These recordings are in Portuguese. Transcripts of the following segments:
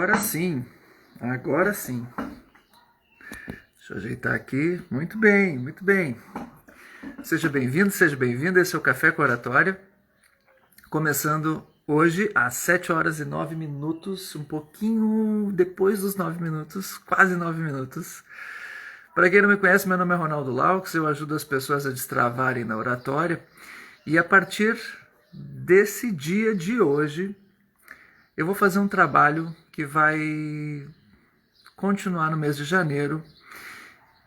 Agora sim, agora sim. Deixa eu ajeitar aqui. Muito bem, muito bem. Seja bem-vindo, seja bem-vinda. Esse é o Café com Oratória. Começando hoje às 7 horas e 9 minutos, um pouquinho depois dos 9 minutos, quase 9 minutos. Para quem não me conhece, meu nome é Ronaldo Laux, eu ajudo as pessoas a destravarem na oratória. E a partir desse dia de hoje, eu vou fazer um trabalho que vai continuar no mês de janeiro,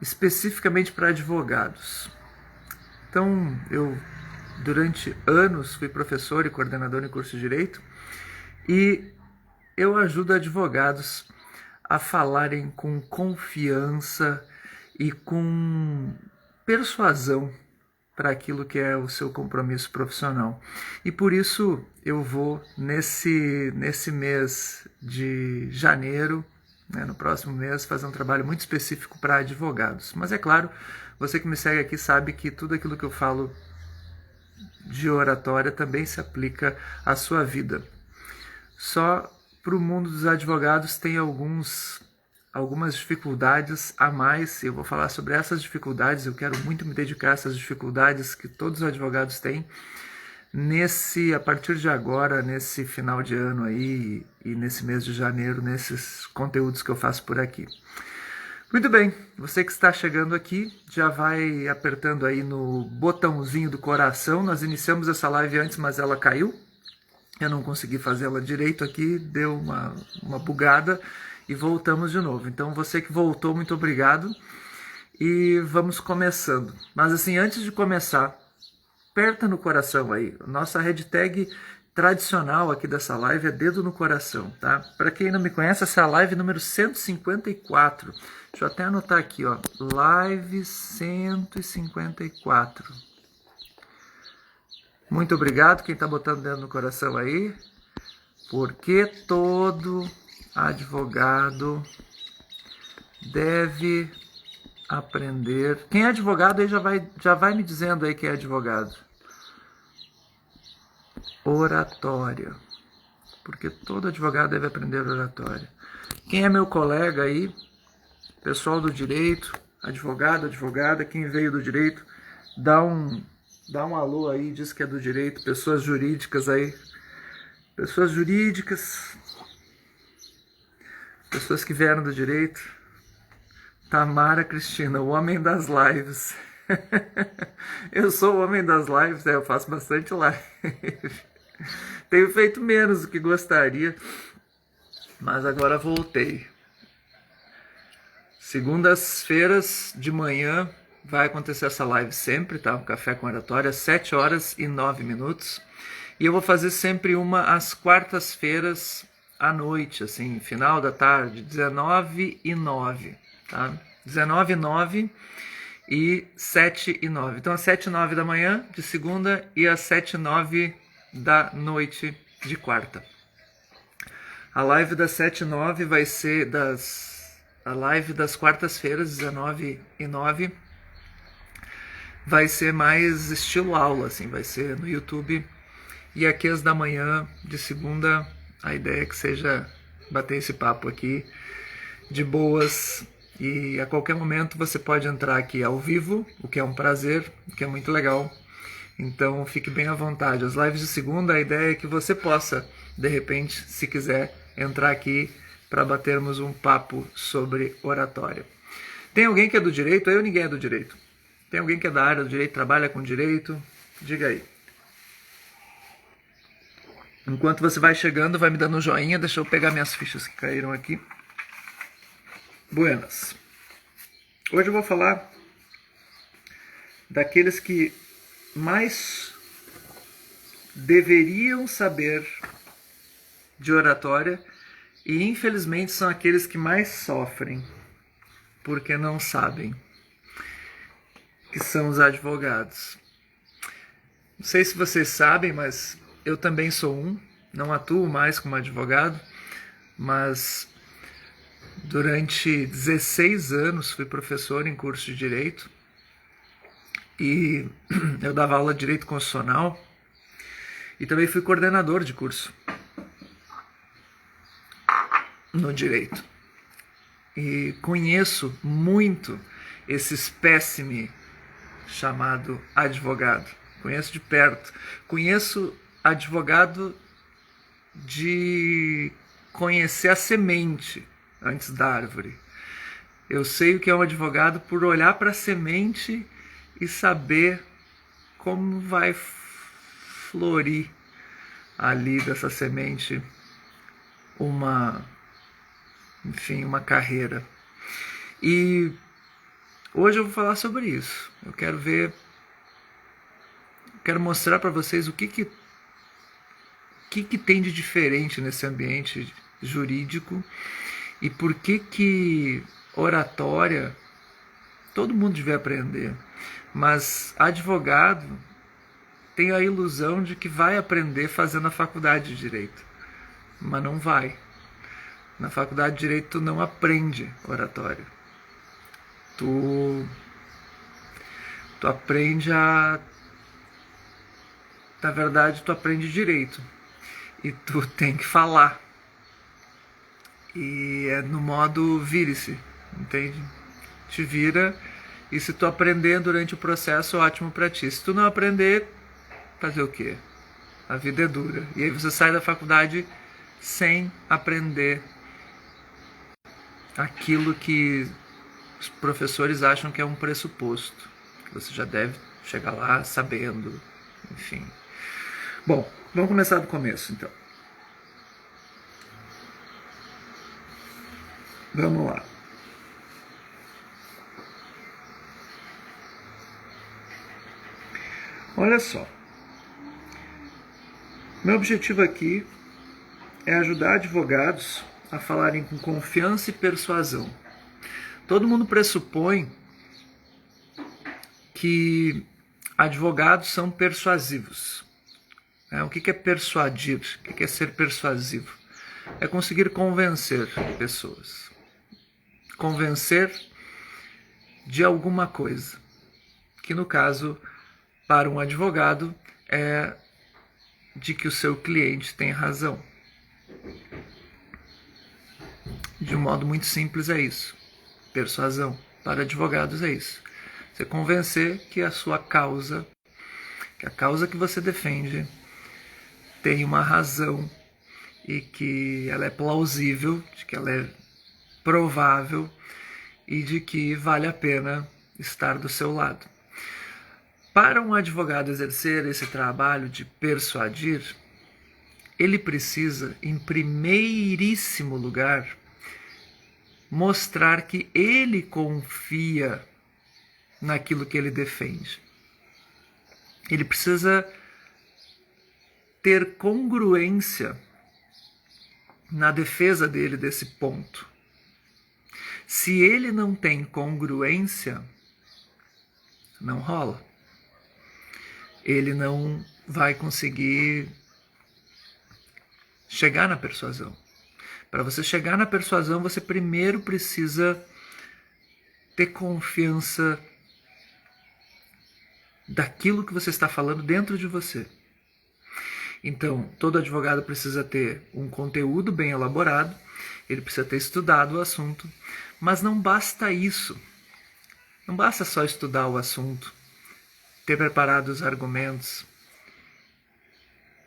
especificamente para advogados. Então, eu durante anos fui professor e coordenador em curso de Direito e eu ajudo advogados a falarem com confiança e com persuasão para aquilo que é o seu compromisso profissional. E por isso eu vou nesse mês de janeiro, no próximo mês, fazer um trabalho muito específico para advogados. Mas é claro, você que me segue aqui sabe que tudo aquilo que eu falo de oratória também se aplica à sua vida. Só para o mundo dos advogados tem algumas dificuldades a mais. Eu vou falar sobre essas dificuldades, eu quero muito me dedicar a essas dificuldades que todos os advogados têm a partir de agora, nesse final de ano aí e nesse mês de janeiro, nesses conteúdos que eu faço por aqui. Muito bem, você que está chegando aqui, já vai apertando aí no botãozinho do coração. Nós iniciamos essa live antes, mas ela caiu. Eu não consegui fazê-la direito aqui, deu uma bugada e voltamos de novo. Então você que voltou, muito obrigado. E vamos começando. Mas assim, antes de começar, aperta no coração aí. Nossa hashtag tradicional aqui dessa live é dedo no coração, tá? Para quem não me conhece, essa é a live número 154. Deixa eu até anotar aqui, ó. Live 154. Muito obrigado quem está botando dedo no coração aí. Porque todo advogado deve aprender. Quem é advogado aí já vai me dizendo aí que é advogado. Oratória. Porque todo advogado deve aprender oratória. Quem é meu colega aí, pessoal do direito, advogado, advogada, quem veio do direito, dá um alô aí, diz que é do direito, pessoas jurídicas aí. Pessoas jurídicas, pessoas que vieram do direito. Tamara Cristina, o homem das lives. Eu sou o homem das lives, eu faço bastante live. Tenho feito menos do que gostaria, mas agora voltei. Segundas-feiras de manhã vai acontecer essa live sempre, tá? Um Café com Oratória, 7 horas e 9 minutos. E eu vou fazer sempre uma às quartas-feiras à noite, assim, final da tarde, 19 e 9, tá? 19 e 9 e 7 e 9. Então, às 7 e 9 da manhã de segunda e às 7 e 9 da noite de quarta. A live das 7 e 9 vai ser a live das quartas-feiras, 19 e 9, vai ser mais estilo aula, assim, vai ser no YouTube. E aqui às da manhã de segunda, a ideia é que seja bater esse papo aqui de boas. E a qualquer momento você pode entrar aqui ao vivo, o que é um prazer, o que é muito legal. Então fique bem à vontade. As lives de segunda, a ideia é que você possa, de repente, se quiser, entrar aqui para batermos um papo sobre oratória. Tem alguém que é do direito? Eu ninguém é do direito. Tem alguém que é da área do direito, trabalha com direito? Diga aí. Enquanto você vai chegando, vai me dando um joinha. Deixa eu pegar minhas fichas que caíram aqui. Buenas. Hoje eu vou falar daqueles que mais deveriam saber de oratória e infelizmente são aqueles que mais sofrem porque não sabem, que são os advogados. Não sei se vocês sabem, mas eu também sou não atuo mais como advogado, mas durante 16 anos fui professor em curso de Direito e eu dava aula de Direito Constitucional e também fui coordenador de curso. no direito. E conheço muito esse espécime chamado advogado. Conheço de perto. Conheço advogado de conhecer a semente antes da árvore. Eu sei o que é um advogado por olhar para a semente e saber como vai florir ali dessa semente uma carreira. E hoje eu vou falar sobre isso. Eu quero mostrar para vocês o que tem de diferente nesse ambiente jurídico e por que oratória todo mundo devia aprender. Mas advogado tem a ilusão de que vai aprender fazendo a faculdade de Direito. Mas não vai. Na faculdade de Direito tu não aprende oratória. Tu aprende Na verdade, tu aprende direito. E tu tem que falar. E é no modo vire-se, entende? Te vira, e se tu aprender durante o processo, ótimo pra ti. Se tu não aprender, fazer o quê? A vida é dura. E aí você sai da faculdade sem aprender aquilo que os professores acham que é um pressuposto. Que você já deve chegar lá sabendo, enfim. Bom, vamos começar do começo, então. Vamos lá. Olha só. Meu objetivo aqui é ajudar advogados a falarem com confiança e persuasão. Todo mundo pressupõe que advogados são persuasivos. O que é persuadir? O que é ser persuasivo? É conseguir convencer pessoas. Convencer de alguma coisa. Que no caso, para um advogado, é de que o seu cliente tem razão. De um modo muito simples é isso. Persuasão. Para advogados é isso. Você convencer que a sua causa, que a causa que você defende, tem uma razão e que ela é plausível, de que ela é provável e de que vale a pena estar do seu lado. Para um advogado exercer esse trabalho de persuadir, ele precisa, em primeiríssimo lugar, mostrar que ele confia naquilo que ele defende. Ele precisa ter congruência na defesa dele desse ponto. Se ele não tem congruência, não rola. Ele não vai conseguir chegar na persuasão. Para você chegar na persuasão, você primeiro precisa ter confiança daquilo que você está falando dentro de você. Então, todo advogado precisa ter um conteúdo bem elaborado, ele precisa ter estudado o assunto, mas não basta isso. Não basta só estudar o assunto, ter preparado os argumentos.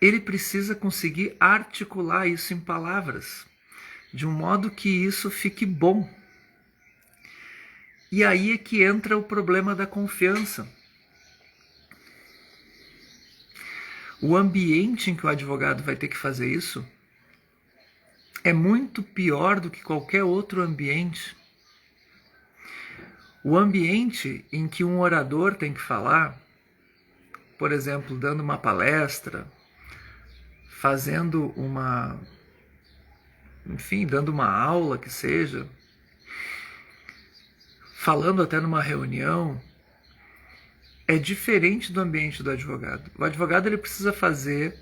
Ele precisa conseguir articular isso em palavras, de um modo que isso fique bom. E aí é que entra o problema da confiança. O ambiente em que o advogado vai ter que fazer isso é muito pior do que qualquer outro ambiente. O ambiente em que um orador tem que falar, por exemplo, dando uma palestra, dando uma aula que seja, falando até numa reunião, é diferente do ambiente do advogado. O advogado ele precisa fazer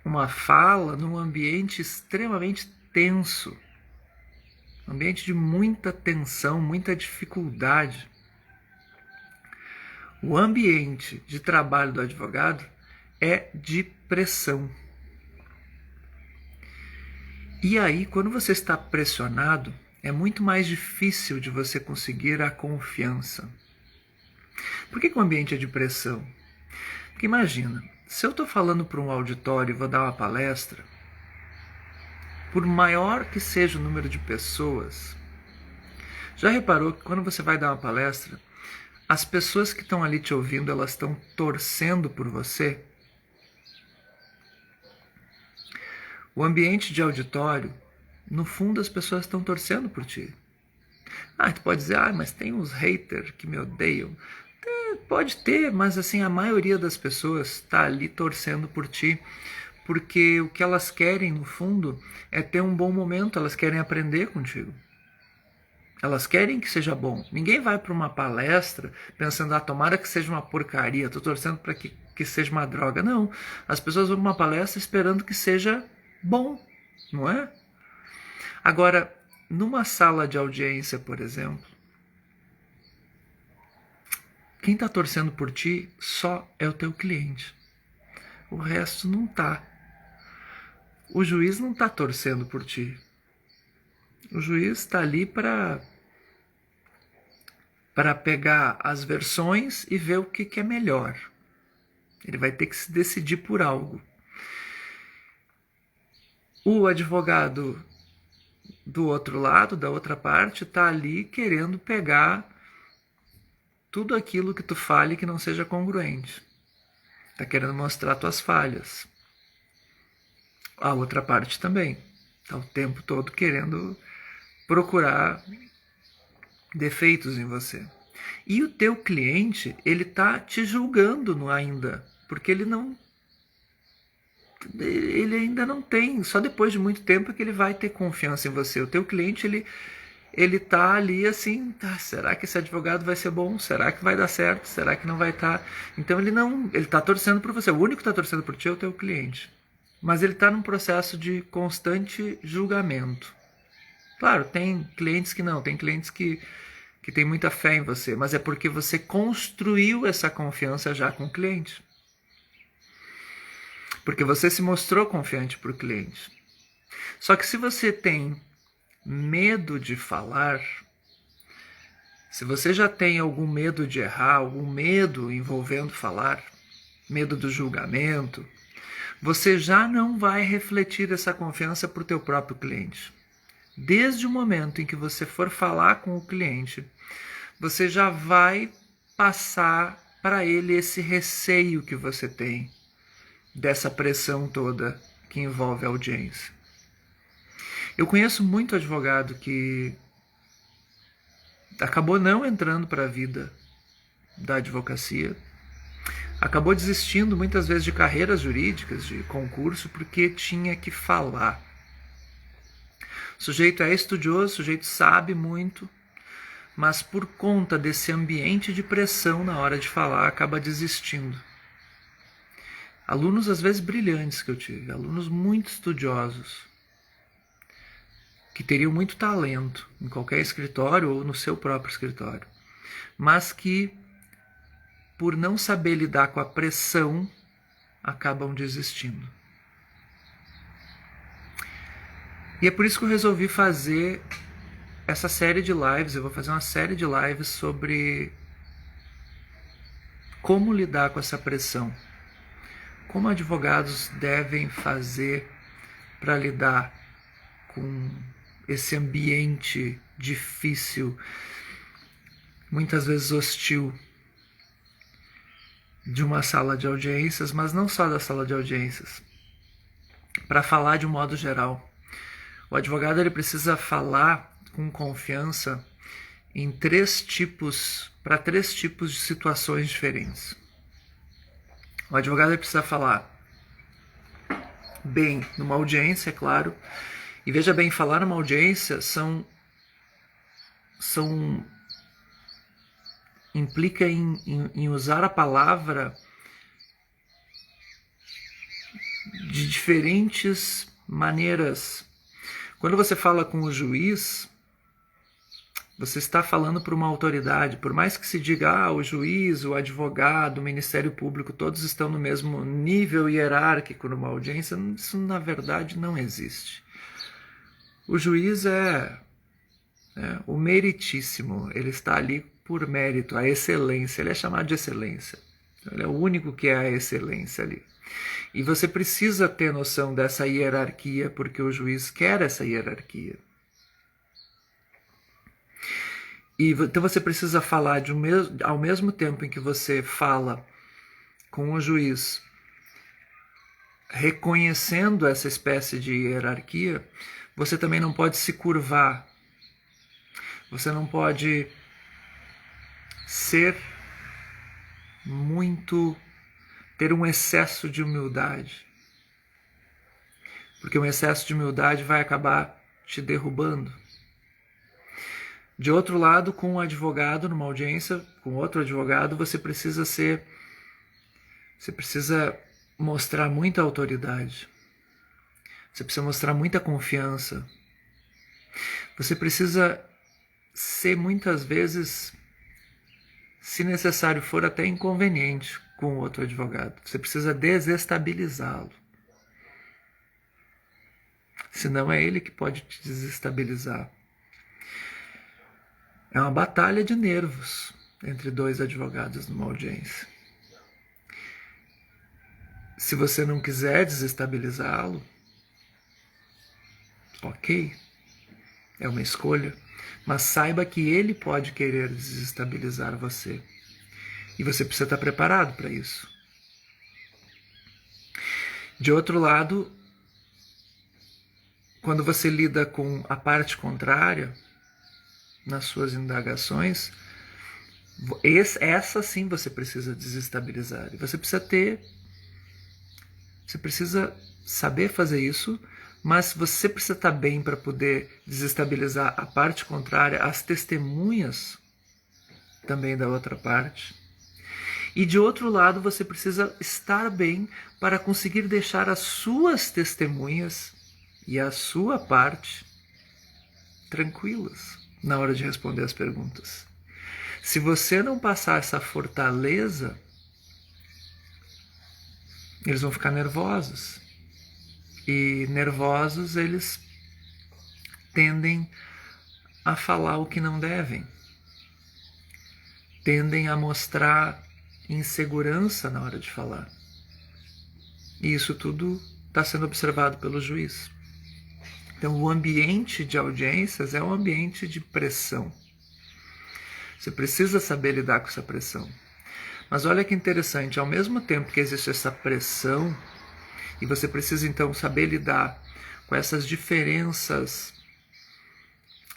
uma fala num ambiente extremamente tenso, um ambiente de muita tensão, muita dificuldade. O ambiente de trabalho do advogado é de pressão. E aí, quando você está pressionado, é muito mais difícil de você conseguir a confiança. Por que o ambiente é de pressão? Porque imagina, se eu estou falando para um auditório e vou dar uma palestra, por maior que seja o número de pessoas, já reparou que quando você vai dar uma palestra, as pessoas que estão ali te ouvindo, elas estão torcendo por você? O ambiente de auditório, no fundo as pessoas estão torcendo por ti. Tu pode dizer, mas tem uns haters que me odeiam. Pode ter, mas assim, a maioria das pessoas está ali torcendo por ti, porque o que elas querem, no fundo, é ter um bom momento, elas querem aprender contigo. Elas querem que seja bom. Ninguém vai para uma palestra pensando, tomara que seja uma porcaria, estou torcendo para que seja uma droga. Não, as pessoas vão para uma palestra esperando que seja bom, não é? Agora, numa sala de audiência, por exemplo, quem está torcendo por ti só é o teu cliente. O resto não está. O juiz não está torcendo por ti. O juiz está ali para pegar as versões e ver o que é melhor. Ele vai ter que se decidir por algo. O advogado do outro lado, da outra parte, está ali querendo pegar tudo aquilo que tu fale que não seja congruente. Está querendo mostrar tuas falhas. A outra parte também. Está o tempo todo querendo procurar defeitos em você. E o teu cliente, ele está te julgando ainda, porque ele ainda não tem, só depois de muito tempo é que ele vai ter confiança em você. O teu cliente, ele tá ali assim, será que esse advogado vai ser bom? Será que vai dar certo? Será que não vai estar? Então ele tá torcendo por você. O único que está torcendo por ti é o teu cliente. Mas ele está num processo de constante julgamento. Claro, tem clientes que não, tem clientes que tem muita fé em você, mas é porque você construiu essa confiança já com o cliente. Porque você se mostrou confiante para o cliente. Só que se você tem medo de falar, se você já tem algum medo de errar, algum medo envolvendo falar, medo do julgamento, você já não vai refletir essa confiança para o teu próprio cliente. Desde o momento em que você for falar com o cliente, você já vai passar para ele esse receio que você tem, dessa pressão toda que envolve a audiência. Eu conheço muito advogado que acabou não entrando para a vida da advocacia, acabou desistindo muitas vezes de carreiras jurídicas, de concurso, porque tinha que falar. O sujeito é estudioso, o sujeito sabe muito, mas por conta desse ambiente de pressão na hora de falar, acaba desistindo. Alunos às vezes brilhantes que eu tive, alunos muito estudiosos, que teriam muito talento em qualquer escritório ou no seu próprio escritório, mas que, por não saber lidar com a pressão, acabam desistindo. E é por isso que eu resolvi fazer essa série de lives. Eu vou fazer uma série de lives sobre como lidar com essa pressão. Como advogados devem fazer para lidar com esse ambiente difícil, muitas vezes hostil, de uma sala de audiências, mas não só da sala de audiências. Para falar de um modo geral, o advogado ele precisa falar com confiança em para três tipos de situações diferentes. O advogado ele precisa falar bem numa audiência, é claro. E veja bem, falar numa audiência implica em usar a palavra de diferentes maneiras. Quando você fala com o juiz, você está falando para uma autoridade. Por mais que se diga, o juiz, o advogado, o Ministério Público, todos estão no mesmo nível hierárquico numa audiência, isso na verdade não existe. O juiz é o meritíssimo, ele está ali por mérito, a excelência, ele é chamado de excelência. Ele é o único que é a excelência ali. E você precisa ter noção dessa hierarquia, porque o juiz quer essa hierarquia. E então você precisa falar ao mesmo tempo em que você fala com o juiz, reconhecendo essa espécie de hierarquia, você também não pode se curvar. Você não pode ter um excesso de humildade. Porque um excesso de humildade vai acabar te derrubando. De outro lado, com um advogado, numa audiência, com outro advogado, você precisa mostrar muita autoridade. Você precisa mostrar muita confiança. Você precisa ser muitas vezes, se necessário for, até inconveniente com o outro advogado. Você precisa desestabilizá-lo. Senão é ele que pode te desestabilizar. É uma batalha de nervos entre dois advogados numa audiência. Se você não quiser desestabilizá-lo, ok, é uma escolha, mas saiba que ele pode querer desestabilizar você. E você precisa estar preparado para isso. De outro lado, quando você lida com a parte contrária, nas suas indagações, essa sim você precisa desestabilizar. E você precisa saber fazer isso, mas você precisa estar bem para poder desestabilizar a parte contrária, as testemunhas também da outra parte. E de outro lado, você precisa estar bem para conseguir deixar as suas testemunhas e a sua parte tranquilas na hora de responder as perguntas. Se você não passar essa fortaleza, eles vão ficar nervosos. E nervosos, eles tendem a falar o que não devem. Tendem a mostrar insegurança na hora de falar. E isso tudo está sendo observado pelo juiz. Então, o ambiente de audiências é um ambiente de pressão. Você precisa saber lidar com essa pressão. Mas olha que interessante, ao mesmo tempo que existe essa pressão, e você precisa então saber lidar com essas diferenças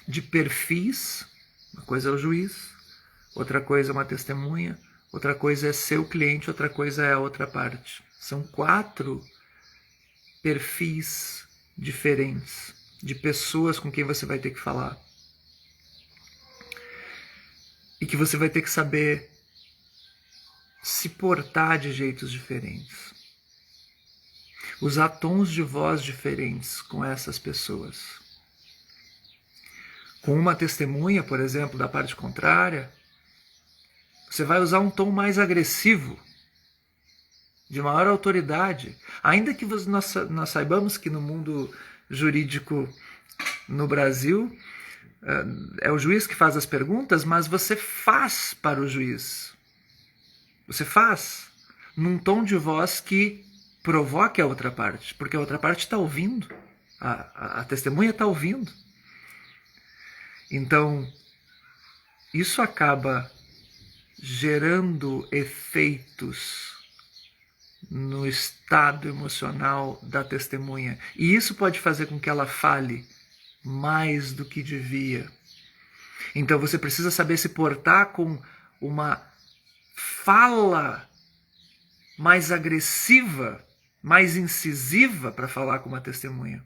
de perfis, uma coisa é o juiz, outra coisa é uma testemunha, outra coisa é seu cliente, outra coisa é a outra parte. São 4 perfis diferentes de pessoas com quem você vai ter que falar. E que você vai ter que saber se portar de jeitos diferentes. Usar tons de voz diferentes com essas pessoas. Com uma testemunha, por exemplo, da parte contrária, você vai usar um tom mais agressivo, de maior autoridade. Ainda que nós saibamos que no mundo jurídico no Brasil é o juiz que faz as perguntas, mas você faz para o juiz. Você faz num tom de voz que provoque a outra parte, porque a outra parte está ouvindo, a testemunha está ouvindo. Então, isso acaba gerando efeitos no estado emocional da testemunha. E isso pode fazer com que ela fale mais do que devia. Então você precisa saber se portar com uma fala mais agressiva, mais incisiva para falar com uma testemunha.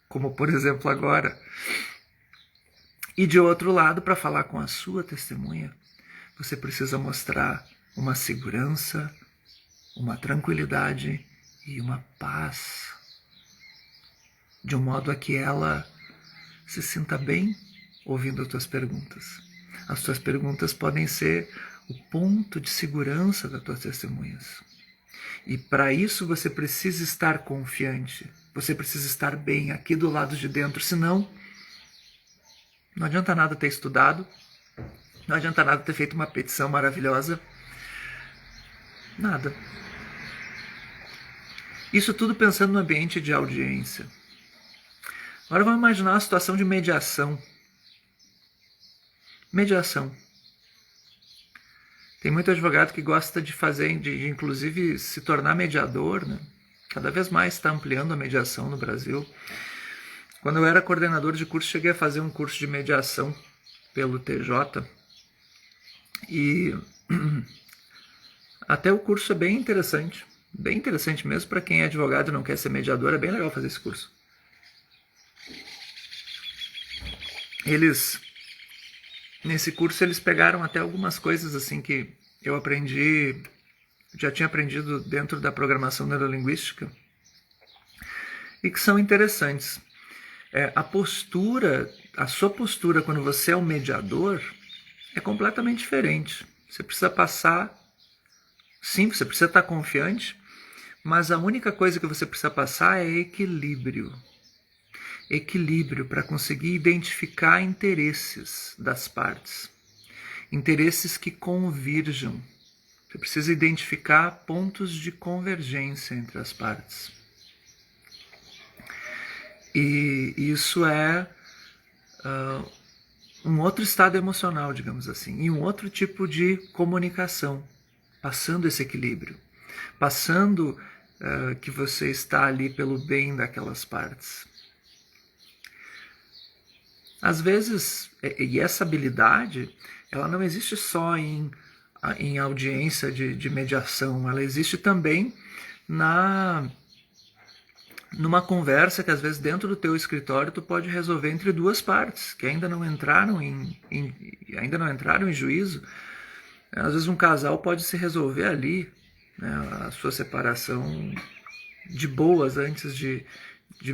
Como, por exemplo, agora. E de outro lado, para falar com a sua testemunha, você precisa mostrar uma segurança, uma tranquilidade e uma paz, de um modo a que ela se sinta bem ouvindo as tuas perguntas. As tuas perguntas podem ser o ponto de segurança das tuas testemunhas. E para isso você precisa estar confiante. Você precisa estar bem aqui do lado de dentro, senão não adianta nada ter estudado, não adianta nada ter feito uma petição maravilhosa, nada. Isso tudo pensando no ambiente de audiência. Agora vamos imaginar a situação de mediação. Mediação. Tem muito advogado que gosta de fazer, de inclusive se tornar mediador, né? Cada vez mais está ampliando a mediação no Brasil. Quando eu era coordenador de curso, cheguei a fazer um curso de mediação pelo TJ. E até o curso é bem interessante mesmo para quem é advogado e não quer ser mediador, é bem legal fazer esse curso. Nesse curso eles pegaram até algumas coisas assim que eu aprendi, já tinha aprendido dentro da programação neurolinguística e que são interessantes. A sua postura quando você é um mediador é completamente diferente. Você precisa passar, sim, você precisa estar confiante, mas a única coisa que você precisa passar é equilíbrio. Equilíbrio para conseguir identificar interesses das partes. Interesses que convirjam. Você precisa identificar pontos de convergência entre as partes. E isso é um outro estado emocional, digamos assim, e um outro tipo de comunicação, passando esse equilíbrio, passando que você está ali pelo bem daquelas partes. Às vezes, e essa habilidade, ela não existe só em audiência de mediação, ela existe também numa conversa que às vezes dentro do teu escritório tu pode resolver entre duas partes que ainda não entraram em juízo. Às vezes um casal pode se resolver ali, né, a sua separação de boas antes de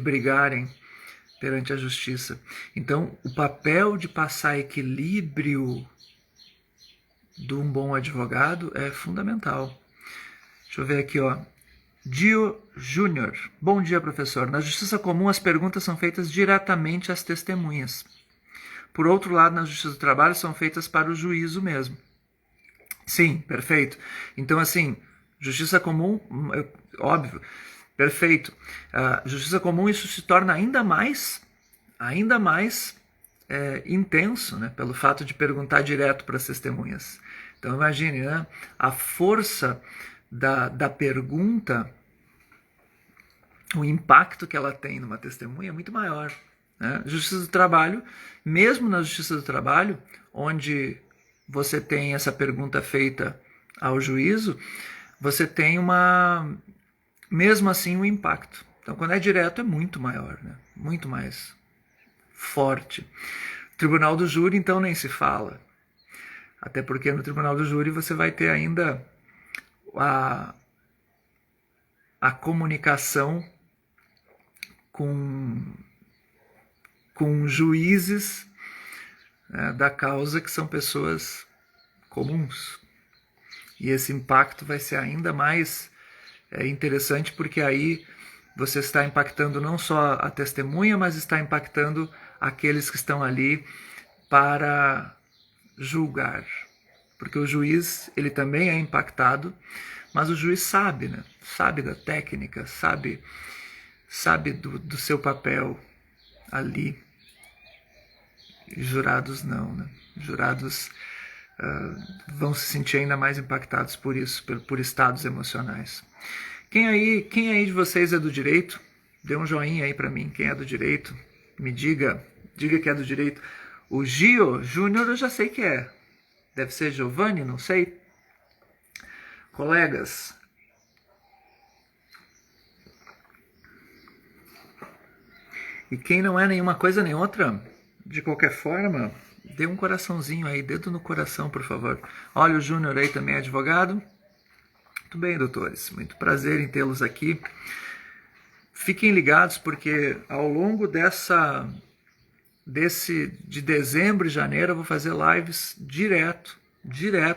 brigarem perante a justiça. Então, o papel de passar equilíbrio de um bom advogado é fundamental. Deixa eu ver aqui, ó. Dio Júnior. Bom dia, professor. Na justiça comum, as perguntas são feitas diretamente às testemunhas. Por outro lado, na justiça do trabalho, são feitas para o juízo mesmo. Sim, perfeito. Então, assim, justiça comum, óbvio, perfeito. Justiça comum, isso se torna ainda mais intenso, né, pelo fato de perguntar direto para as testemunhas. Então, imagine, né, a força da pergunta, o impacto que ela tem numa testemunha é muito maior. Né? Justiça do trabalho, mesmo na justiça do trabalho, onde você tem essa pergunta feita ao juízo, você tem mesmo assim um impacto. Então, quando é direto, é muito maior, né? Muito mais forte. Tribunal do júri, então, nem se fala. Até porque no tribunal do júri você vai ter ainda a comunicação com juízes, né, da causa, que são pessoas comuns. E esse impacto vai ser ainda mais interessante, porque aí você está impactando não só a testemunha, mas está impactando aqueles que estão ali para julgar. Porque o juiz, ele também é impactado, mas o juiz sabe, né? Sabe da técnica, sabe do seu papel ali. Jurados não, né? Jurados vão se sentir ainda mais impactados por isso, por estados emocionais. Quem aí de vocês é do direito? Dê um joinha aí para mim, quem é do direito. Me diga que é do direito. O Gio Júnior eu já sei que é. Deve ser Giovanni, não sei. Colegas, e quem não é nenhuma coisa nem outra, de qualquer forma, dê um coraçãozinho aí, dedo no coração, por favor. Olha, o Júnior aí também é advogado. Muito bem, doutores, muito prazer em tê-los aqui. Fiquem ligados, porque ao longo de dezembro e janeiro eu vou fazer lives direto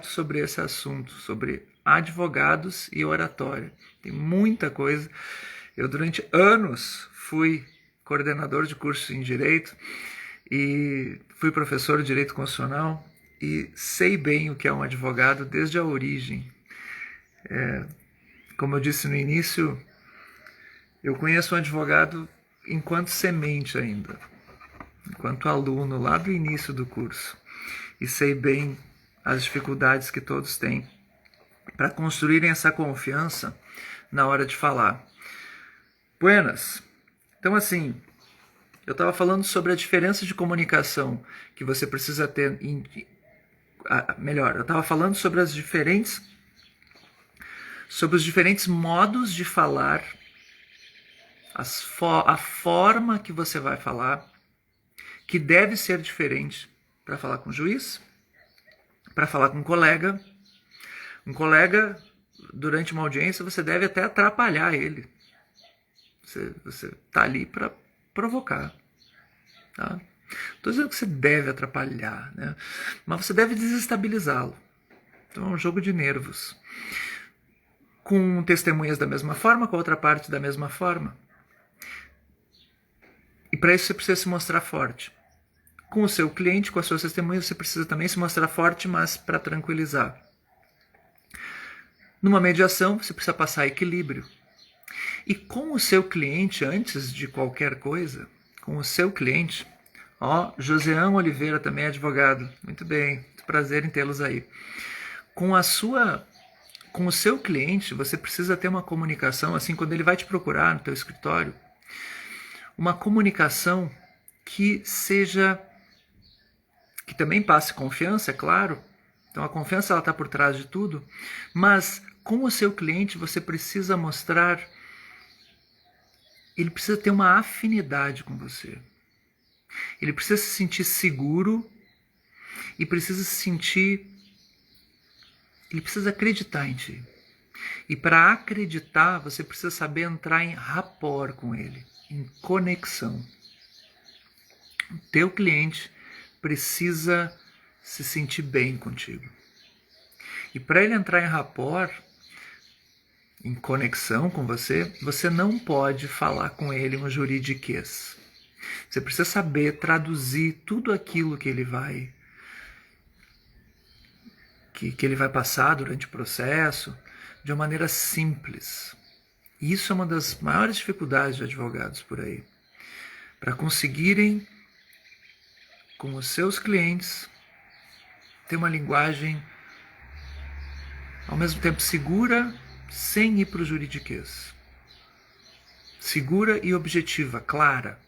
sobre esse assunto, sobre advogados e oratória. Tem muita coisa. Eu durante anos fui coordenador de curso em Direito e fui professor de Direito Constitucional e sei bem o que é um advogado desde a origem. Como eu disse no início, eu conheço um advogado enquanto semente ainda, enquanto aluno lá do início do curso, e sei bem as dificuldades que todos têm para construírem essa confiança na hora de falar. Buenas! Então, assim, eu estava falando sobre a diferença de comunicação que você precisa ter. Eu estava falando sobre os diferentes modos de falar, a forma que você vai falar, que deve ser diferente para falar com o juiz, para falar com um colega. Um colega, durante uma audiência, você deve até atrapalhar ele. Você está ali para provocar. Tá? Estou dizendo que você deve atrapalhar, né? Mas você deve desestabilizá-lo. Então é um jogo de nervos. Com testemunhas da mesma forma, com a outra parte da mesma forma. E para isso você precisa se mostrar forte. Com o seu cliente, com as suas testemunhas, você precisa também se mostrar forte, mas para tranquilizar. Numa mediação, você precisa passar equilíbrio. E com o seu cliente, antes de qualquer coisa, com o seu cliente, Josean Oliveira também é advogado. Muito bem, muito prazer em tê-los aí. Com o seu cliente, você precisa ter uma comunicação, assim, quando ele vai te procurar no teu escritório, uma comunicação que também passe confiança, é claro. Então a confiança está por trás de tudo, mas com o seu cliente você precisa mostrar, ele precisa ter uma afinidade com você. Ele precisa se sentir seguro e ele precisa acreditar em ti. E para acreditar, você precisa saber entrar em rapport com ele, em conexão. O teu cliente precisa se sentir bem contigo. E para ele entrar em rapport, em conexão com você, você não pode falar com ele um juridiquês. Você precisa saber traduzir tudo aquilo que ele vai passar durante o processo de uma maneira simples. E isso é uma das maiores dificuldades de advogados por aí. Para conseguirem, com os seus clientes, ter uma linguagem ao mesmo tempo segura, sem ir para o juridiquês. Segura e objetiva, clara.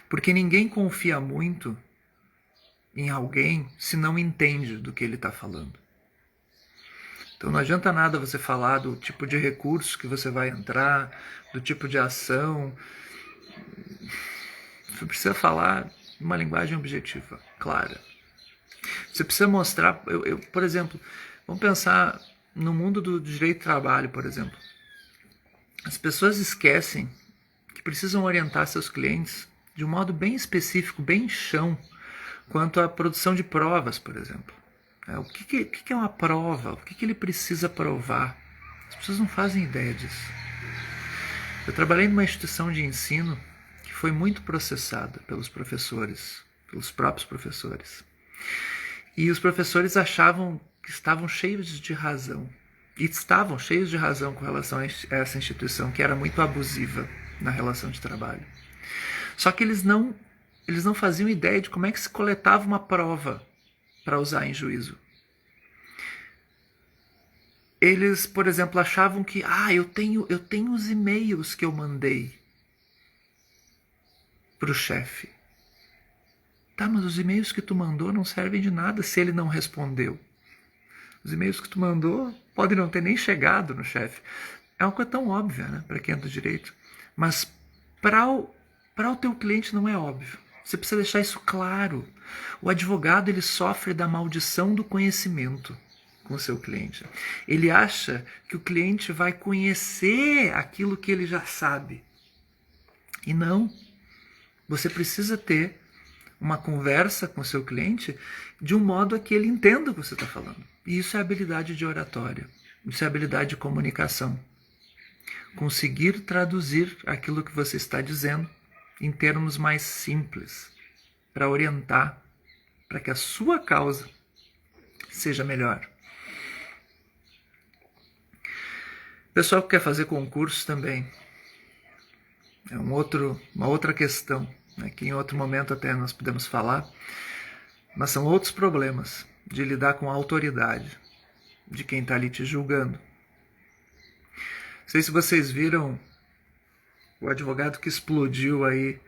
Porque ninguém confia muito em alguém se não entende do que ele está falando. Então não adianta nada você falar do tipo de recurso que você vai entrar, do tipo de ação. Você precisa falar uma linguagem objetiva, clara. Você precisa mostrar, por exemplo, vamos pensar no mundo do direito do trabalho, por exemplo. As pessoas esquecem que precisam orientar seus clientes de um modo bem específico, bem chão, quanto à produção de provas, por exemplo. O que é uma prova? O que ele precisa provar? As pessoas não fazem ideia disso. Eu trabalhei numa instituição de ensino que foi muito processada pelos professores, pelos próprios professores. E os professores achavam que estavam cheios de razão. E estavam cheios de razão com relação a essa instituição, que era muito abusiva na relação de trabalho. Só que eles não faziam ideia de como é que se coletava uma prova para usar em juízo. Eles, por exemplo, achavam que eu tenho os e-mails que eu mandei para o chefe. Tá, mas os e-mails que tu mandou não servem de nada se ele não respondeu. Os e-mails que tu mandou podem não ter nem chegado no chefe. É uma coisa tão óbvia, né, para quem é do direito. Mas para o teu cliente não é óbvio. Você precisa deixar isso claro. O advogado, ele sofre da maldição do conhecimento com o seu cliente. Ele acha que o cliente vai conhecer aquilo que ele já sabe. E não. Você precisa ter uma conversa com o seu cliente de um modo a que ele entenda o que você está falando. E isso é habilidade de oratória. Isso é habilidade de comunicação. conseguir traduzir aquilo que você está dizendo em termos mais simples, para orientar, para que a sua causa seja melhor. Pessoal que quer fazer concurso também é uma outra questão, né, que em outro momento até nós podemos falar, mas são outros problemas de lidar com a autoridade de quem está ali te julgando. Não sei se vocês viram o advogado que explodiu aí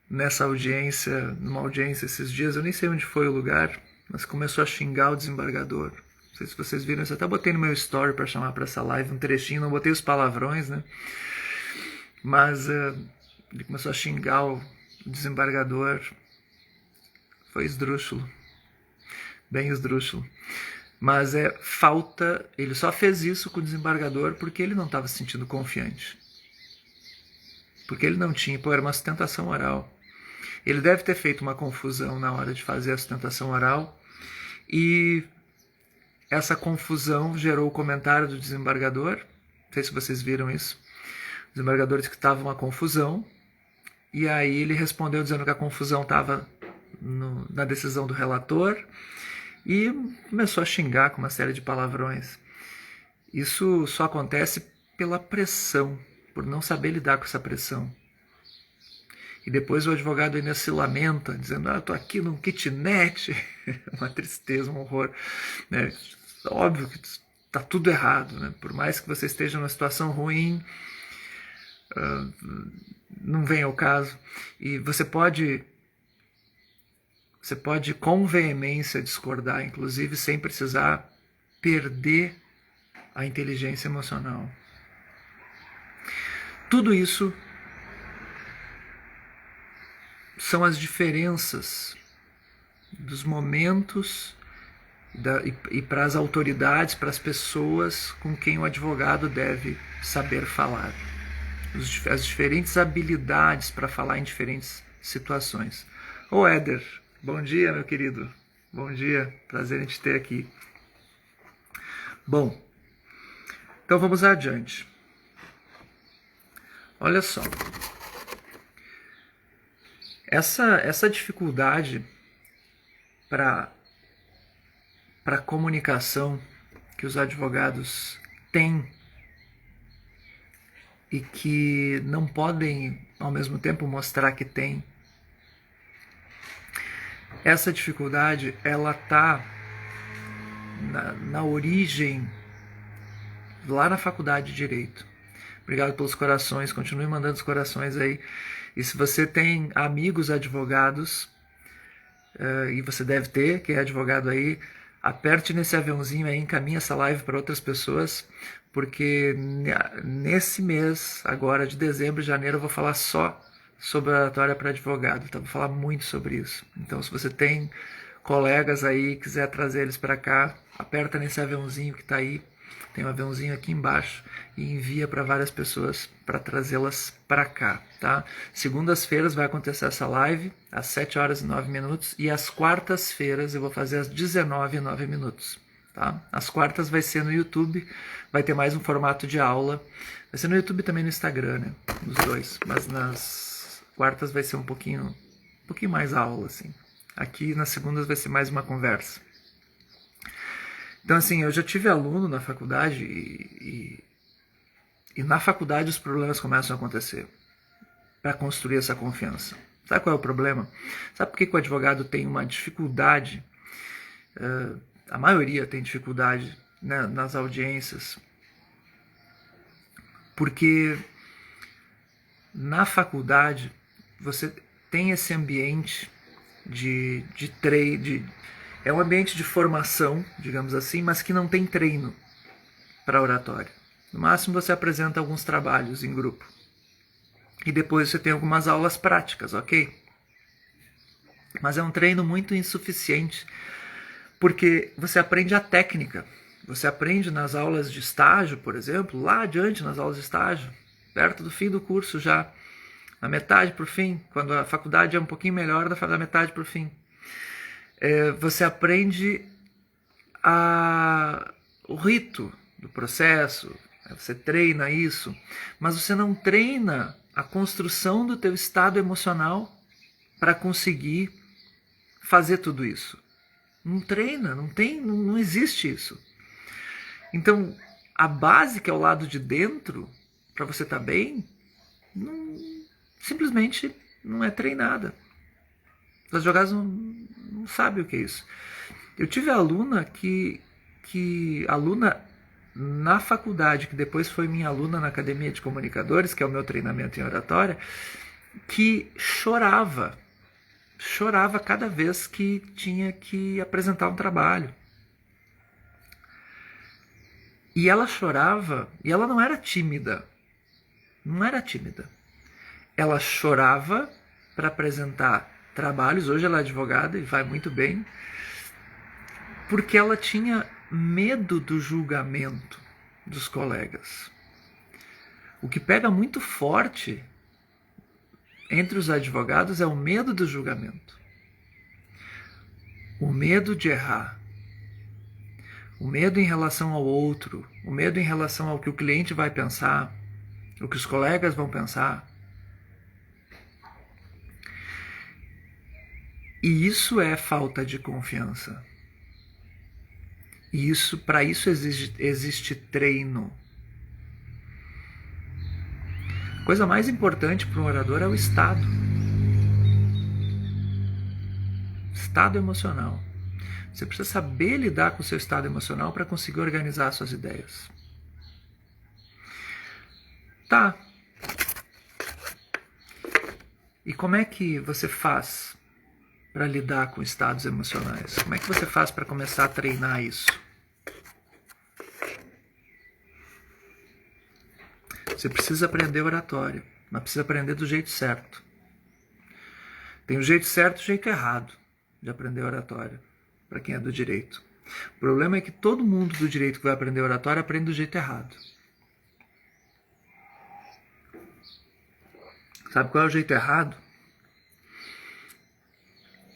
nessa audiência, numa audiência esses dias, eu nem sei onde foi o lugar, mas começou a xingar o desembargador. Não sei se vocês viram, eu até botei no meu story para chamar para essa live um trechinho, não botei os palavrões, né? Mas ele começou a xingar o desembargador. Foi esdrúxulo, bem esdrúxulo. Mas ele só fez isso com o desembargador porque ele não estava se sentindo confiante. Porque ele não tinha, era uma sustentação oral. Ele deve ter feito uma confusão na hora de fazer a sustentação oral e essa confusão gerou o comentário do desembargador. Não sei se vocês viram isso. O desembargador disse que estava uma confusão e aí ele respondeu dizendo que a confusão estava na decisão do relator e começou a xingar com uma série de palavrões. Isso só acontece pela pressão, por não saber lidar com essa pressão. E depois o advogado ainda se lamenta, dizendo, eu estou aqui num kitnet. Uma tristeza, um horror. Né? Óbvio que está tudo errado. Né? Por mais que você esteja numa situação ruim, não vem ao caso. E você pode com veemência discordar, inclusive sem precisar perder a inteligência emocional. Tudo isso são as diferenças dos momentos e para as autoridades, para as pessoas com quem o advogado deve saber falar. As diferentes habilidades para falar em diferentes situações. Ô Éder, bom dia, meu querido. Bom dia, prazer em te ter aqui. Bom, então vamos adiante. Olha só. Essa dificuldade para comunicação que os advogados têm e que não podem, ao mesmo tempo, mostrar que têm, essa dificuldade, ela está na origem, lá na faculdade de Direito. Obrigado pelos corações, continue mandando os corações aí. E se você tem amigos advogados, e você deve ter, que é advogado aí, aperte nesse aviãozinho aí, encaminhe essa live para outras pessoas, porque nesse mês, agora de dezembro e janeiro, eu vou falar só sobre a oratória para advogado, então vou falar muito sobre isso. Então se você tem colegas aí, quiser trazer eles para cá, aperta nesse aviãozinho que está aí, tem um aviãozinho aqui embaixo e envia para várias pessoas para trazê-las para cá, tá? Segundas-feiras vai acontecer essa live às 7h09 e às quartas-feiras eu vou fazer às 19h09, tá? As quartas vai ser no YouTube, vai ter mais um formato de aula, vai ser no YouTube e também no Instagram, né? Nos dois, mas nas quartas vai ser um pouquinho mais aula, assim. Aqui nas segundas vai ser mais uma conversa. Então, assim, eu já tive aluno na faculdade e na faculdade os problemas começam a acontecer para construir essa confiança. Sabe qual é o problema? Sabe por que o advogado tem uma dificuldade? A maioria tem dificuldade, né, nas audiências. Porque na faculdade você tem esse ambiente de treino, é um ambiente de formação, digamos assim, mas que não tem treino para oratória. No máximo você apresenta alguns trabalhos em grupo. E depois você tem algumas aulas práticas, ok? Mas é um treino muito insuficiente, porque você aprende a técnica. Você aprende nas aulas de estágio, por exemplo, lá adiante nas aulas de estágio, perto do fim do curso já, na metade para o fim, quando a faculdade é um pouquinho melhor, da metade para o fim. Você aprende o rito do processo, Você treina isso, mas você não treina a construção do teu estado emocional para conseguir fazer tudo isso. Não treina, não existe isso. Então, a base, que é o lado de dentro, para você estar bem, simplesmente não é treinada. As jogadas não sabem o que é isso. Eu tive aluna aluna na faculdade, que depois foi minha aluna na Academia de Comunicadores, que é o meu treinamento em oratória, que chorava cada vez que tinha que apresentar um trabalho. E ela chorava, e ela não era tímida. Ela chorava para apresentar trabalhos. Hoje ela é advogada e vai muito bem, porque ela tinha medo do julgamento dos colegas. O que pega muito forte entre os advogados é o medo do julgamento, o medo de errar, o medo em relação ao outro, o medo em relação ao que o cliente vai pensar, o que os colegas vão pensar. E isso é falta de confiança. E para isso existe treino. A coisa mais importante para um orador é o estado emocional. Você precisa saber lidar com o seu estado emocional para conseguir organizar suas ideias. Tá. E como é que você faz para lidar com estados emocionais? Como é que você faz para começar a treinar isso? Você precisa aprender oratória, mas precisa aprender do jeito certo. Tem o jeito certo e o jeito errado de aprender oratória, para quem é do direito. O problema é que todo mundo do direito que vai aprender oratória aprende do jeito errado. Sabe qual é o jeito errado?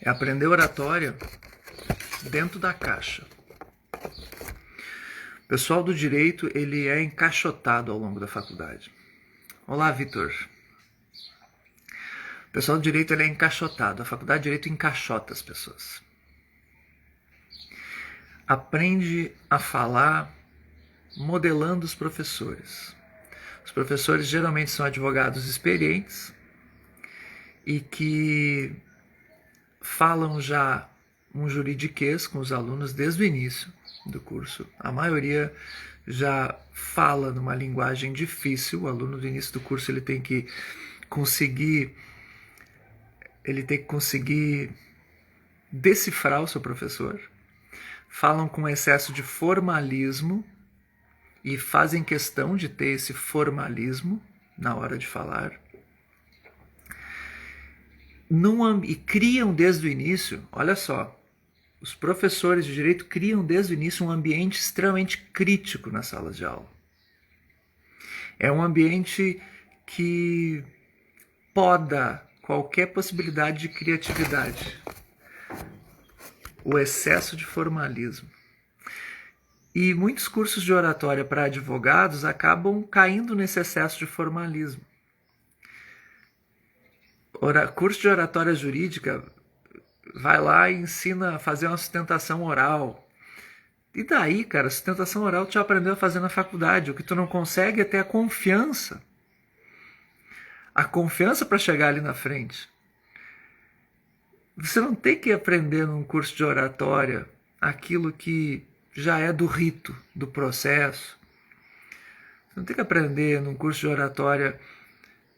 É aprender oratória dentro da caixa. O pessoal do direito, ele é encaixotado ao longo da faculdade. Olá, Vitor. O pessoal do direito, ele é encaixotado. A faculdade de direito encaixota as pessoas. Aprende a falar modelando os professores. Os professores geralmente são advogados experientes e que falam já um juridiquês com os alunos desde o início do curso. A maioria já fala numa linguagem difícil. O aluno do início do curso ele tem que conseguir decifrar o seu professor. Falam com excesso de formalismo e fazem questão de ter esse formalismo na hora de falar. E criam desde o início, olha só, os professores de direito criam desde o início um ambiente extremamente crítico nas salas de aula. É um ambiente que poda qualquer possibilidade de criatividade. O excesso de formalismo. E muitos cursos de oratória para advogados acabam caindo nesse excesso de formalismo. Curso de oratória jurídica, vai lá e ensina a fazer uma sustentação oral. E daí, cara, sustentação oral tu já aprendeu a fazer na faculdade. O que tu não consegue é ter a confiança. A confiança para chegar ali na frente. Você não tem que aprender num curso de oratória aquilo que já é do rito, do processo. Você não tem que aprender num curso de oratória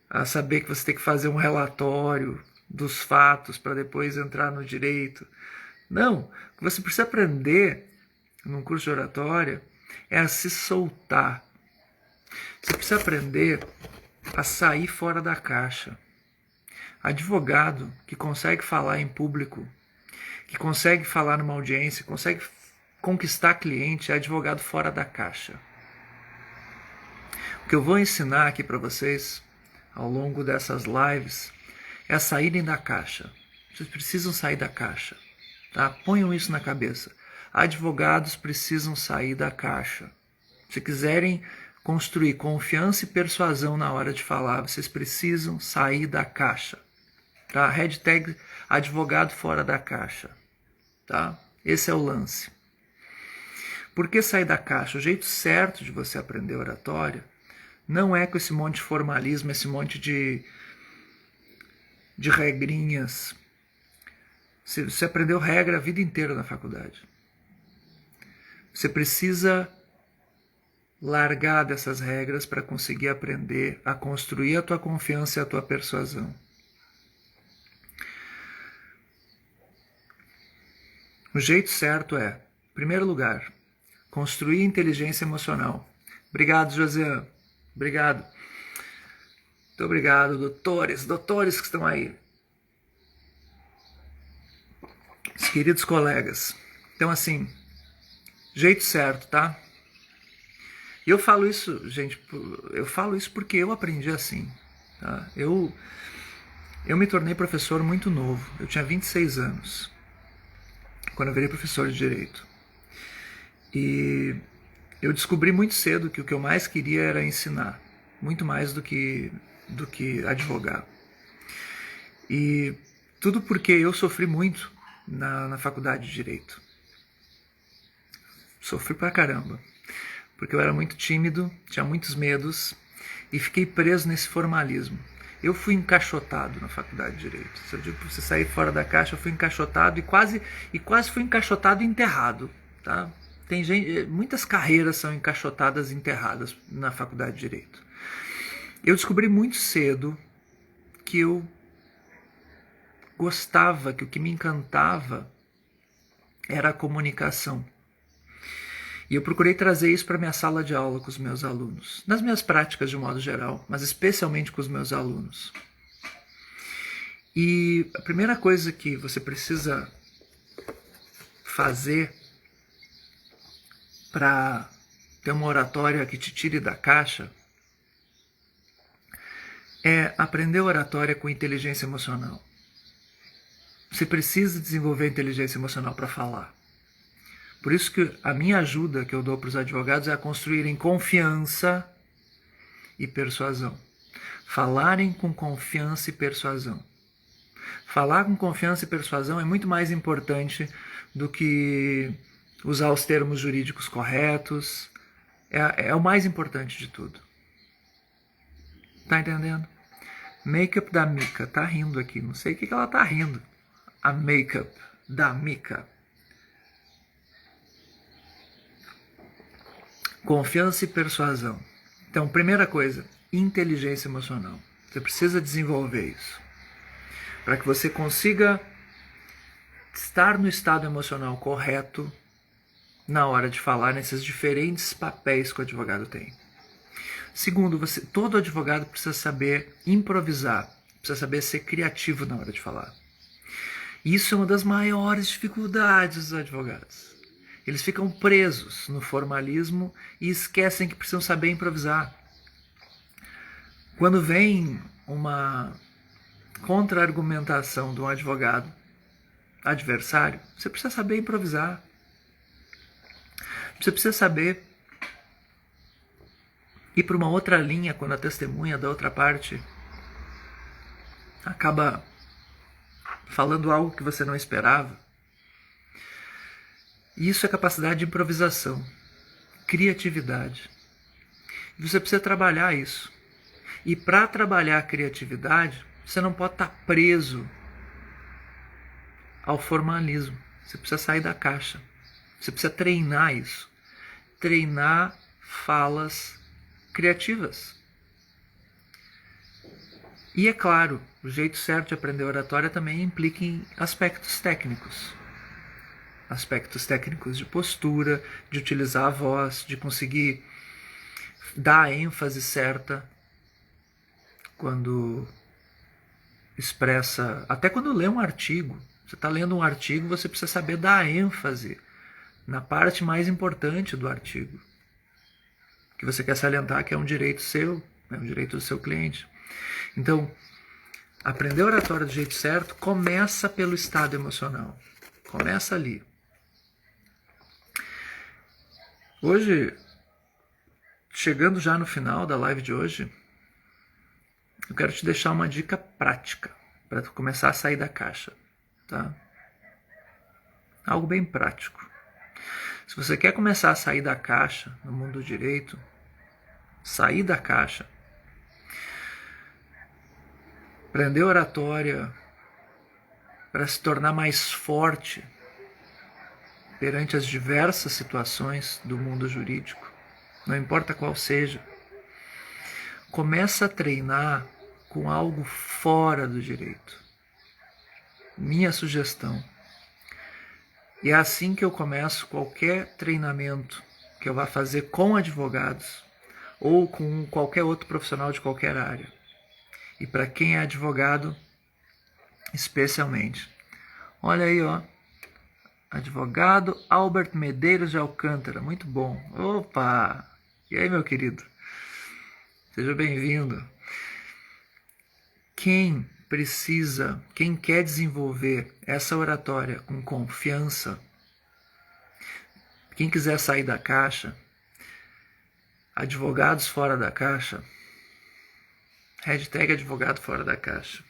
a saber que você tem que fazer um relatório dos fatos para depois entrar no direito. Não, o que você precisa aprender num curso de oratória é a se soltar. Você precisa aprender a sair fora da caixa. Advogado que consegue falar em público, que consegue falar numa audiência, consegue conquistar cliente, é advogado fora da caixa. O que eu vou ensinar aqui para vocês ao longo dessas lives é a saírem da caixa. Vocês precisam sair da caixa. Tá? Ponham isso na cabeça. Advogados precisam sair da caixa. Se quiserem construir confiança e persuasão na hora de falar, vocês precisam sair da caixa. Tá? Hashtag advogado fora da caixa. Tá? Esse é o lance. Por que sair da caixa? O jeito certo de você aprender oratória não é com esse monte de formalismo, esse monte de regrinhas. Você aprendeu regra a vida inteira na faculdade. Você precisa largar dessas regras para conseguir aprender a construir a tua confiança e a tua persuasão. O jeito certo é, em primeiro lugar, construir inteligência emocional. Obrigado, José. Obrigado. Muito obrigado, doutores que estão aí. Os queridos colegas. Então, assim, jeito certo, tá? E eu falo isso, gente, eu falo isso porque eu aprendi assim. Tá? Eu me tornei professor muito novo. Eu tinha 26 anos quando eu virei professor de Direito. E eu descobri muito cedo que o que eu mais queria era ensinar, muito mais do que advogar. E tudo porque eu sofri muito na faculdade de Direito. Sofri pra caramba. Porque eu era muito tímido, tinha muitos medos e fiquei preso nesse formalismo. Eu fui encaixotado na faculdade de Direito. Se eu digo para você sair fora da caixa, eu fui encaixotado e quase fui encaixotado e enterrado. Tá? Tem gente, muitas carreiras são encaixotadas e enterradas na faculdade de Direito. Eu descobri muito cedo que eu gostava, que o que me encantava era a comunicação. E eu procurei trazer isso para minha sala de aula com os meus alunos, nas minhas práticas de um modo geral, mas especialmente com os meus alunos. E a primeira coisa que você precisa fazer para ter uma oratória que te tire da caixa é aprender oratória com inteligência emocional. Você precisa desenvolver inteligência emocional para falar. Por isso que a minha ajuda que eu dou para os advogados é a construírem confiança e persuasão. Falarem com confiança e persuasão. Falar com confiança e persuasão é muito mais importante do que usar os termos jurídicos corretos. É o mais importante de tudo. Tá entendendo? Make-up da Mica. Tá rindo aqui. Não sei o que ela tá rindo. A make-up da Mica. Confiança e persuasão. Então, primeira coisa, inteligência emocional. Você precisa desenvolver isso. Para que você consiga estar no estado emocional correto na hora de falar nesses diferentes papéis que o advogado tem. Segundo, todo advogado precisa saber improvisar, precisa saber ser criativo na hora de falar. Isso é uma das maiores dificuldades dos advogados. Eles ficam presos no formalismo e esquecem que precisam saber improvisar. Quando vem uma contra-argumentação de um advogado adversário, você precisa saber improvisar. Você precisa saber ir para uma outra linha quando a testemunha da outra parte acaba falando algo que você não esperava. E isso é capacidade de improvisação, criatividade. E você precisa trabalhar isso. E para trabalhar a criatividade, você não pode estar preso ao formalismo. Você precisa sair da caixa. Você precisa treinar isso. Treinar falas criativas. E é claro, o jeito certo de aprender oratória também implica em aspectos técnicos. Aspectos técnicos de postura, de utilizar a voz, de conseguir dar a ênfase certa quando expressa, até quando lê um artigo. Você está lendo um artigo, você precisa saber dar ênfase na parte mais importante do artigo, que você quer salientar que é um direito seu, é um direito do seu cliente. Então, aprender oratória do jeito certo começa pelo estado emocional. Começa ali. Hoje, chegando já no final da live de hoje, eu quero te deixar uma dica prática para tu começar a sair da caixa, tá? Algo bem prático. Se você quer começar a sair da caixa no mundo do direito, sair da caixa, aprender oratória para se tornar mais forte perante as diversas situações do mundo jurídico, não importa qual seja, começa a treinar com algo fora do direito. Minha sugestão. E é assim que eu começo qualquer treinamento que eu vá fazer com advogados ou com qualquer outro profissional de qualquer área. E para quem é advogado, especialmente. Olha aí, ó. Advogado Albert Medeiros de Alcântara. Muito bom. Opa! E aí, meu querido? Seja bem-vindo. Quem quer desenvolver essa oratória com confiança, quem quiser sair da caixa, advogados fora da caixa, hashtag advogado fora da caixa,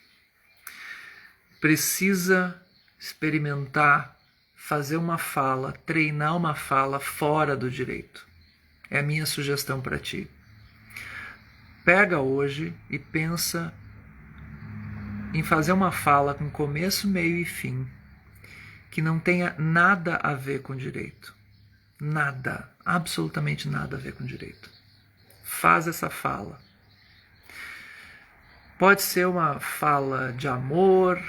precisa experimentar, fazer uma fala, treinar uma fala fora do direito. É a minha sugestão para ti. Pega hoje e pensa em fazer uma fala com começo, meio e fim, que não tenha nada a ver com direito. Nada, absolutamente nada a ver com direito. Faz essa fala. Pode ser uma fala de amor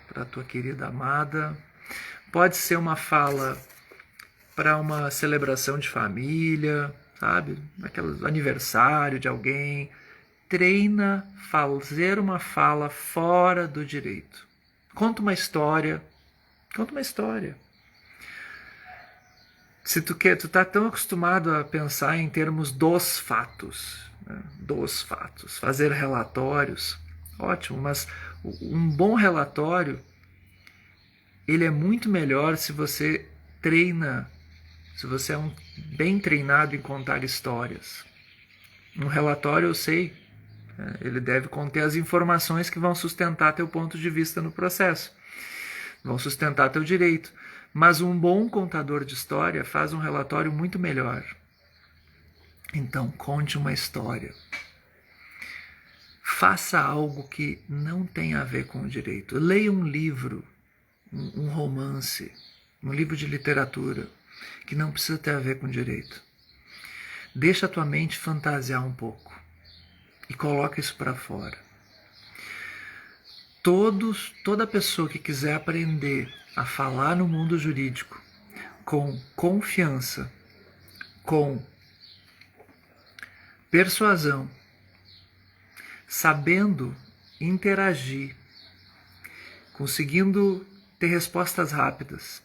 para a tua querida amada, pode ser uma fala para uma celebração de família, sabe? Aquele aniversário de alguém. Treina fazer uma fala fora do direito. Conta uma história. Se tu tá tão acostumado a pensar em termos dos fatos, né? Dos fatos, fazer relatórios, ótimo, mas um bom relatório, ele é muito melhor se você treina, se você é bem treinado em contar histórias. Um relatório, eu sei, ele deve conter as informações que vão sustentar teu ponto de vista no processo, vão sustentar teu direito. Mas um bom contador de história faz um relatório muito melhor. Então, conte uma história. Faça algo que não tem a ver com o direito. Leia um livro, um romance, um livro de literatura, que não precisa ter a ver com direito. Deixa a tua mente fantasiar um pouco e coloca isso para fora. Toda pessoa que quiser aprender a falar no mundo jurídico com confiança, com persuasão, sabendo interagir, conseguindo ter respostas rápidas,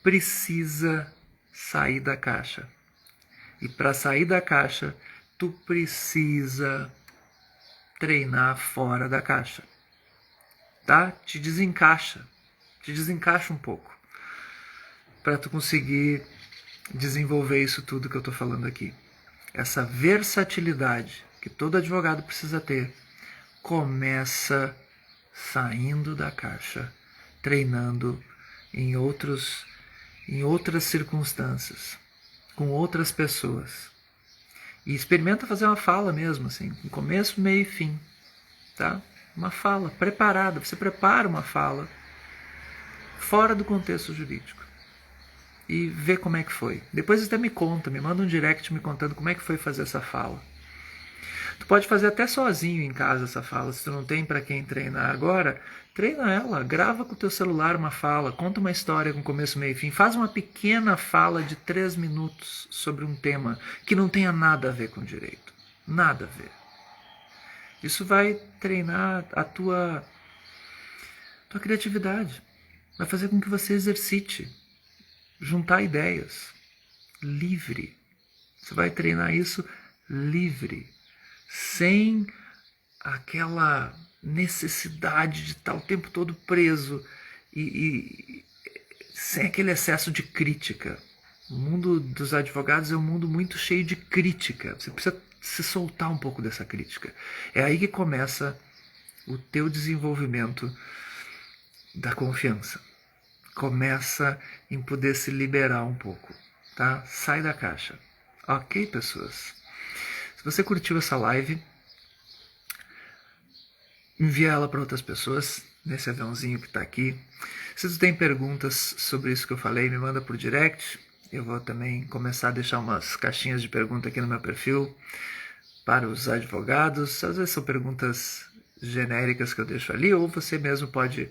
precisa sair da caixa. E para sair da caixa, tu precisa treinar fora da caixa. Tá? Te desencaixa um pouco, para tu conseguir desenvolver isso tudo que eu estou falando aqui. Essa versatilidade que todo advogado precisa ter, começa saindo da caixa, treinando em outras circunstâncias, com outras pessoas. E experimenta fazer uma fala mesmo, assim, com começo, meio e fim, tá? Uma fala preparada. Você prepara uma fala fora do contexto jurídico e vê como é que foi. Depois até me conta, me manda um direct me contando como é que foi fazer essa fala. Tu pode fazer até sozinho em casa essa fala, se tu não tem para quem treinar agora, treina ela, grava com o teu celular uma fala, conta uma história com começo, meio e fim, faz uma pequena fala de 3 minutos sobre um tema que não tenha nada a ver com direito, nada a ver. Isso vai treinar a tua criatividade. Vai fazer com que você exercite, juntar ideias, livre. Você vai treinar isso livre, sem aquela necessidade de estar o tempo todo preso e sem aquele excesso de crítica. O mundo dos advogados é um mundo muito cheio de crítica. Você precisa se soltar um pouco dessa crítica. É aí que começa o teu desenvolvimento da confiança. Começa em poder se liberar um pouco, tá? Sai da caixa. Ok, pessoas? Se você curtiu essa live, envia ela para outras pessoas, nesse aviãozinho que está aqui. Se você tem perguntas sobre isso que eu falei, me manda por direct. Eu vou também começar a deixar umas caixinhas de pergunta aqui no meu perfil para os advogados. Às vezes são perguntas genéricas que eu deixo ali, ou você mesmo pode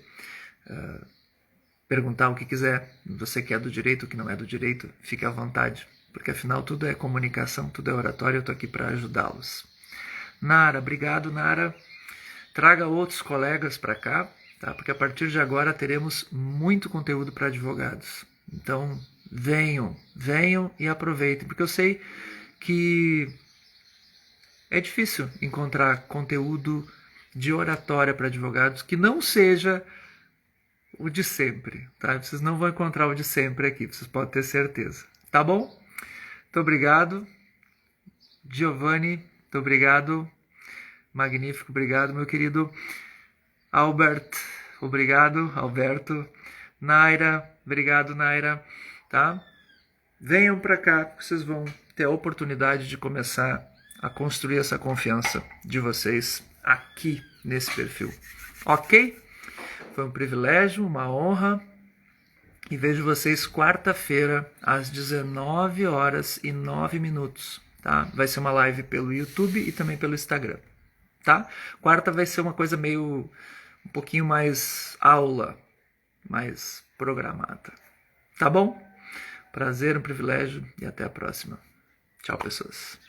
perguntar o que quiser. Você que é do direito, o que não é do direito, fique à vontade, porque afinal tudo é comunicação, tudo é oratório, eu estou aqui para ajudá-los. Nara, obrigado, Nara. Traga outros colegas para cá, tá? Porque a partir de agora teremos muito conteúdo para advogados. Então, venham e aproveitem, porque eu sei que é difícil encontrar conteúdo de oratória para advogados que não seja o de sempre, tá? Vocês não vão encontrar o de sempre aqui, vocês podem ter certeza. Tá bom? Muito obrigado. Giovanni, muito obrigado. Magnífico, obrigado, meu querido. Albert, obrigado, Alberto. Naira, obrigado, Naira, tá? Venham para cá, que vocês vão ter a oportunidade de começar a construir essa confiança de vocês aqui nesse perfil. Ok? Foi um privilégio, uma honra. E vejo vocês quarta-feira, às 19h09, tá? Vai ser uma live pelo YouTube e também pelo Instagram, tá? Quarta vai ser uma coisa meio, um pouquinho mais aula, mais programada. Tá bom? Prazer, um privilégio e até a próxima. Tchau, pessoas.